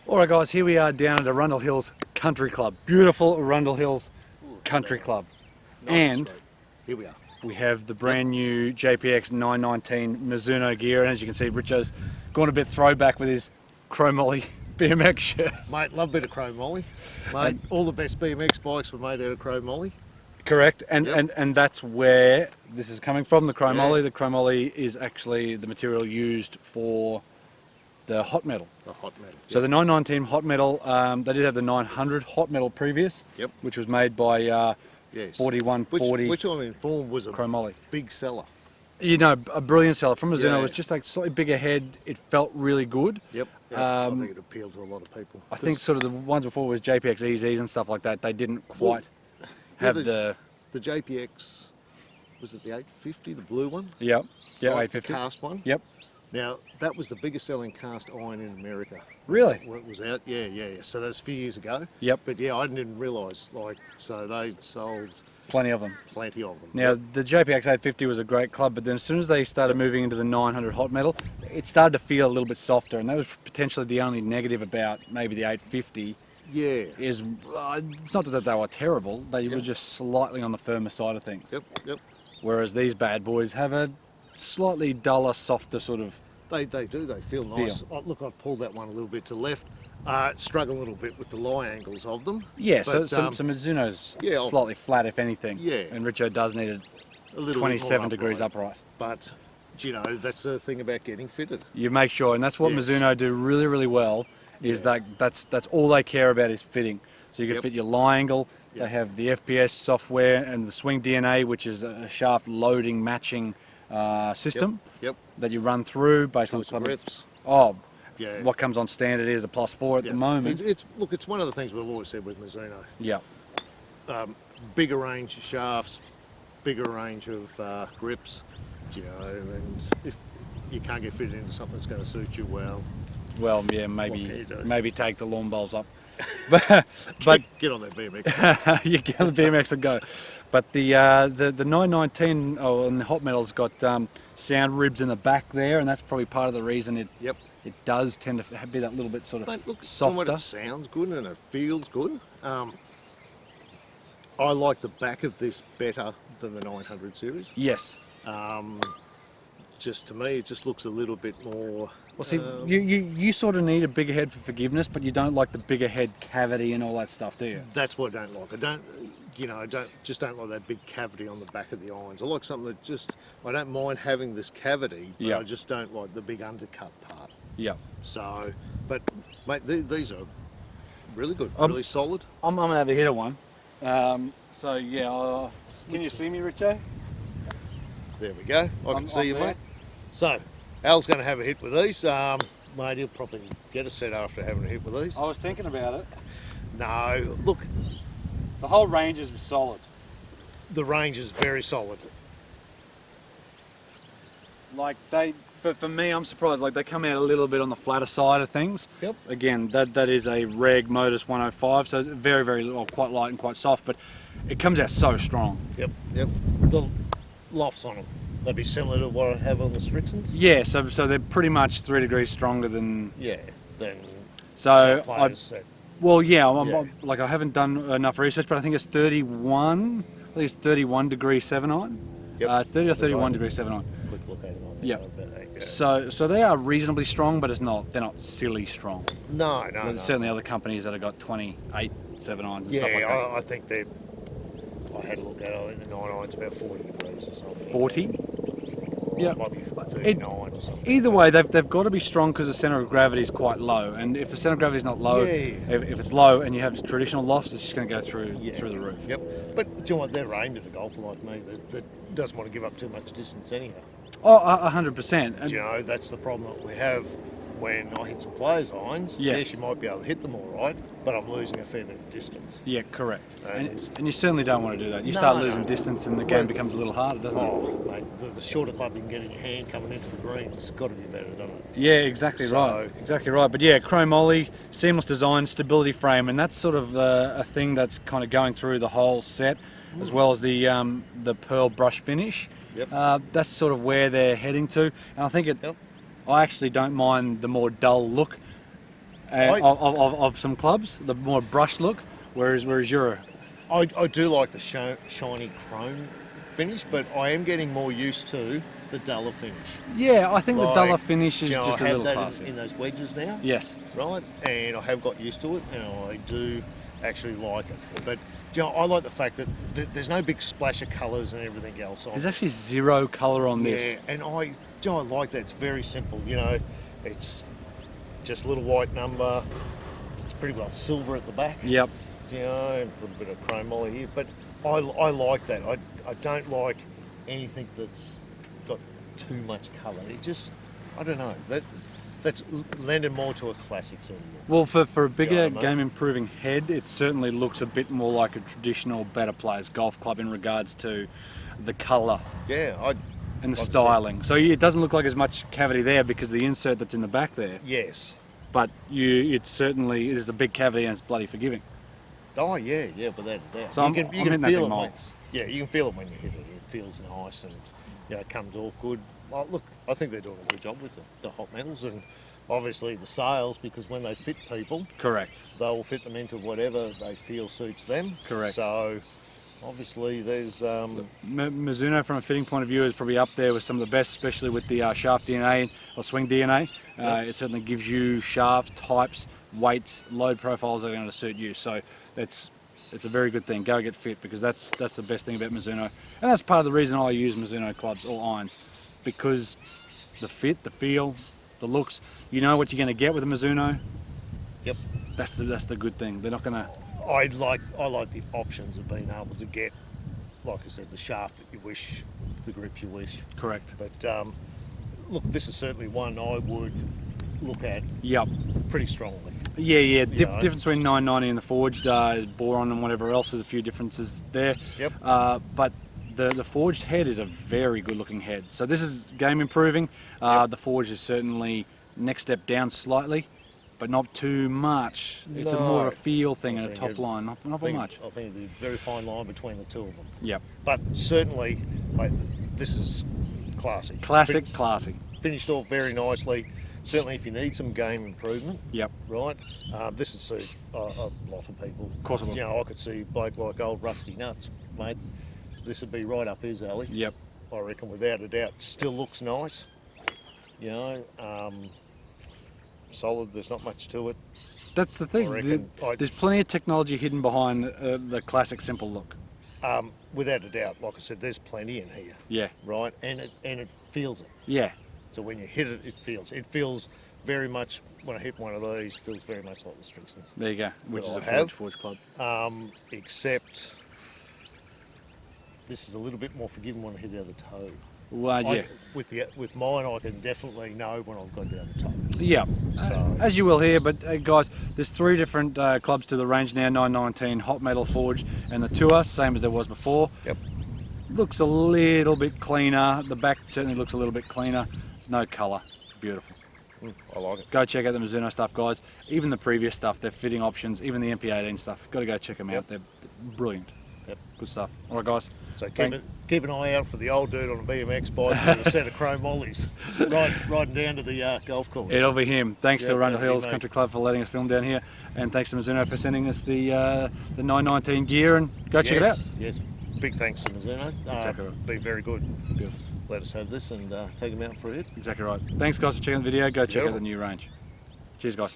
Alright guys, here we are down at Arundel Hills Country Club. Beautiful Arundel Hills Country Club. Nice And here we are. We have the brand new Jpx 919 Mizuno gear, and as you can see, Richo's gone a bit throwback with his Chromemoly BMX shirt. Mate, love a bit of Chromemoly. Mate, all the best BMX bikes were made out of Chromemoly. Correct, and that's where this is coming from, the Chromemoly. The Chromemoly is actually the material used for the hot metal. The hot metal. So the 919 hot metal, they did have the 900 hot metal previous, which was made by 4140. Which I'm informed was a Chromemoly. Big seller. You know, a brilliant seller from Mizuno. It was just like slightly bigger head. It felt really good. I think it appealed to a lot of people. I think sort of the ones before was Jpx EZs and stuff like that. They didn't quite have the Jpx. Was it the 850, the blue one? Yep. Yeah, right, 850. The cast one. Yep. Now that was the biggest selling cast iron in America. Really? When it was out. Yeah. So that was a few years ago. Yep. But yeah, I didn't realise. So they sold plenty of them. Plenty of them. Now the Jpx 850 was a great club, but then as soon as they started moving into the 900 hot metal, it started to feel a little bit softer, and that was potentially the only negative about maybe the 850. Yeah. Is it's not that they were terrible; they were just slightly on the firmer side of things. Yep. Whereas these bad boys have a slightly duller, softer sort of. They do. They feel nice. Oh, look, I pulled that one a little bit to left. Struggle a little bit with the lie angles of them. Yeah, but, so Mizuno's slightly flat, if anything. Yeah. And Richo does need it a little 27 degrees upright. But, you know, that's the thing about getting fitted. You make sure, and that's what Mizuno do really, really well, is that's all they care about is fitting. So you can fit your lie angle. They have the FPS software and the Swing DNA, which is a shaft loading matching system that you run through based on grips. What comes on standard is a +4 at the moment. It's one of the things we've always said with Mizuno. Yeah. Bigger range of shafts, bigger range of grips, you know, and if you can't get fitted into something that's going to suit you well. Well, yeah, maybe take the lawn bowls up. but get on that BMX. You get on the BMX and go. But the 919 and the hot metal's got sound ribs in the back there, and that's probably part of the reason it does tend to be that little bit sort of softer. It sounds good and it feels good. I like the back of this better than the 900 series. Yes. Just to me, it just looks a little bit more. Well, see, you sort of need a bigger head for forgiveness, but you don't like the bigger head cavity and all that stuff, do you? That's what I don't like. I don't like that big cavity on the back of the irons. I like something that I don't mind having this cavity, but I just don't like the big undercut part. Yeah. So, but mate, these are really good, really solid. I'm gonna have a hit at one. So yeah, can you see me, Richo? There we go. I can see you, mate. So, Al's going to have a hit with these. Mate, he'll probably get a set after having a hit with these. I was thinking about it. No, look. The whole range is solid. The range is very solid. Like for me, I'm surprised. Like they come out a little bit on the flatter side of things. Yep. Again, that is a Reg Modus 105, so it's very, quite light and quite soft, but it comes out so strong. Yep. The lofts on them, they'd be similar to what I have on the Richardsons. Yeah, so they're pretty much 3 degrees stronger than. Yeah. Well, yeah, like I haven't done enough research, but I think it's 31. I think it's 31 degree 7-iron. Yep. 30 or 31 degree 7-iron. Quick look at it. Yeah. So they are reasonably strong, but they're not silly strong. No. There's certainly other companies that have got 28 7-irons and stuff like that. I think they're. I had a look at it. I think the 9-iron's about 40 degrees or something. 40. Yeah. Might be 39 or something. Either way, they've got to be strong because the centre of gravity is quite low, and if the centre of gravity is not low, if it's low and you have traditional lofts, it's just going to go through the roof. Yep. But do you know what? They're aimed at a golfer like me that doesn't want to give up too much distance anyhow. Oh, 100%. You know, that's the problem that we have when I hit some players' irons. Yes, you might be able to hit them all right, but I'm losing a fair bit of distance. Yeah, correct. And you certainly don't want to do that. You start losing distance and the game becomes a little harder, doesn't it? Oh, mate, the shorter club you can get in your hand coming into the green, it's got to be better, doesn't it? Yeah, exactly right. Exactly right. But yeah, Chromemoly, seamless design, stability frame, and that's sort of a thing that's kind of going through the whole set, as well as the pearl brush finish. Yep. That's sort of where they're heading to, and I think I actually don't mind the more dull look. of some clubs, the more brushed look, whereas you're I do like the shiny chrome finish, but I am getting more used to the duller finish. yeah, I think the duller Like, finish is you know, just I a have little that classy. in those wedges now, Yes, right? And I have got used to it, and I do actually like it. But you know, I like the fact that there's no big splash of colours and everything else. there's actually zero colour on this. Yeah, and I like that. It's very simple. You know, it's just a little white number. It's pretty well silver at the back. Yep. You know, and a little bit of chromemoly here. But I like that. I don't like anything that's got too much colour. It just, I don't know. That's lending more to a classic sort of look. Well, for a bigger know what I mean? game improving head, it certainly looks a bit more like a traditional better players golf club in regards to the colour Yeah, and the like I said, styling. So it doesn't look like as much cavity there because of the insert that's in the back there. yes. But it certainly is a big cavity and it's bloody forgiving. Oh yeah, without a doubt. So I'm hitting that thing when, miles. yeah, you can feel it when you hit it. It feels nice and it comes off good. Well, look, I think they're doing a good job with the hot metals and obviously the sales, because when they fit people, Correct. they'll fit them into whatever they feel suits them. Correct. So obviously there's Mizuno, from a fitting point of view, is probably up there with some of the best, especially with the shaft DNA or swing DNA. Yep. It certainly gives you shaft types, weights, load profiles that are going to suit you. So it's a very good thing. Go get fit, because that's the best thing about Mizuno, and that's part of the reason I use Mizuno clubs or irons, because the fit, the feel, the looks. You know what you're going to get with a Mizuno. Yep. That's the good thing. They're not going to. I like the options of being able to get, like I said, the shaft that you wish, the grips you wish. Correct. But look, this is certainly one I would look at Yep. pretty strongly. Yeah. know. Difference between 990 and the forged boron and whatever else. There's a few differences there. Yep. But the forged head is a very good looking head. So this is game improving. Yep. The forged is certainly next step down slightly, but not too much. It's a more of a feel thing and a top line, not very much. I think there's a very fine line between the two of them. Yep. But certainly, this is classy. Classic, classy. Finished off very nicely. Certainly, if you need some game improvement, Yep. right, this would suit a lot of people. Of course it will. You know, I could see a bloke like old Rusty Nuts, mate. This would be right up his alley. Yep. I reckon, without a doubt. Still looks nice. You know, solid. There's not much to it. That's the thing. I reckon There's plenty of technology hidden behind the classic simple look. Without a doubt. Like I said, there's plenty in here, Yeah. right? And it feels it. Yeah. So when you hit it, it feels. It feels very much. When I hit one of these, it feels very much like the Strixons. There you go. Which is I a have. forged club. Except this is a little bit more forgiving when I hit the other toe. Well, yeah. With mine, I can definitely know when I've got the other toe. Yeah, So- as you will hear, but guys, there's 3 different clubs to the range now, 919, hot metal forged, and the tour, same as there was before. Yep. Looks a little bit cleaner, the back certainly looks a little bit cleaner, there's no colour, beautiful. I like it. Go check out the Mizuno stuff, guys, even the previous stuff, their fitting options, even the MP18 stuff, got to go check them out, they're brilliant. Yep. Good stuff. All right, guys. So keep an eye out for the old dude on a BMX bike with a set of chromemollys riding down to the golf course. It'll be him. Thanks to Yep, Arundel that'll be Hills me. Country Club for letting us film down here, and thanks to Mizuno for sending us the 919 gear, and go check it out. Yes, big thanks to Mizuno. Exactly right. Been very good. Beautiful. Let us have this and take them out for a hit. Exactly right. Thanks, guys, for checking the video. Go check out Beautiful. the new range. Cheers, guys.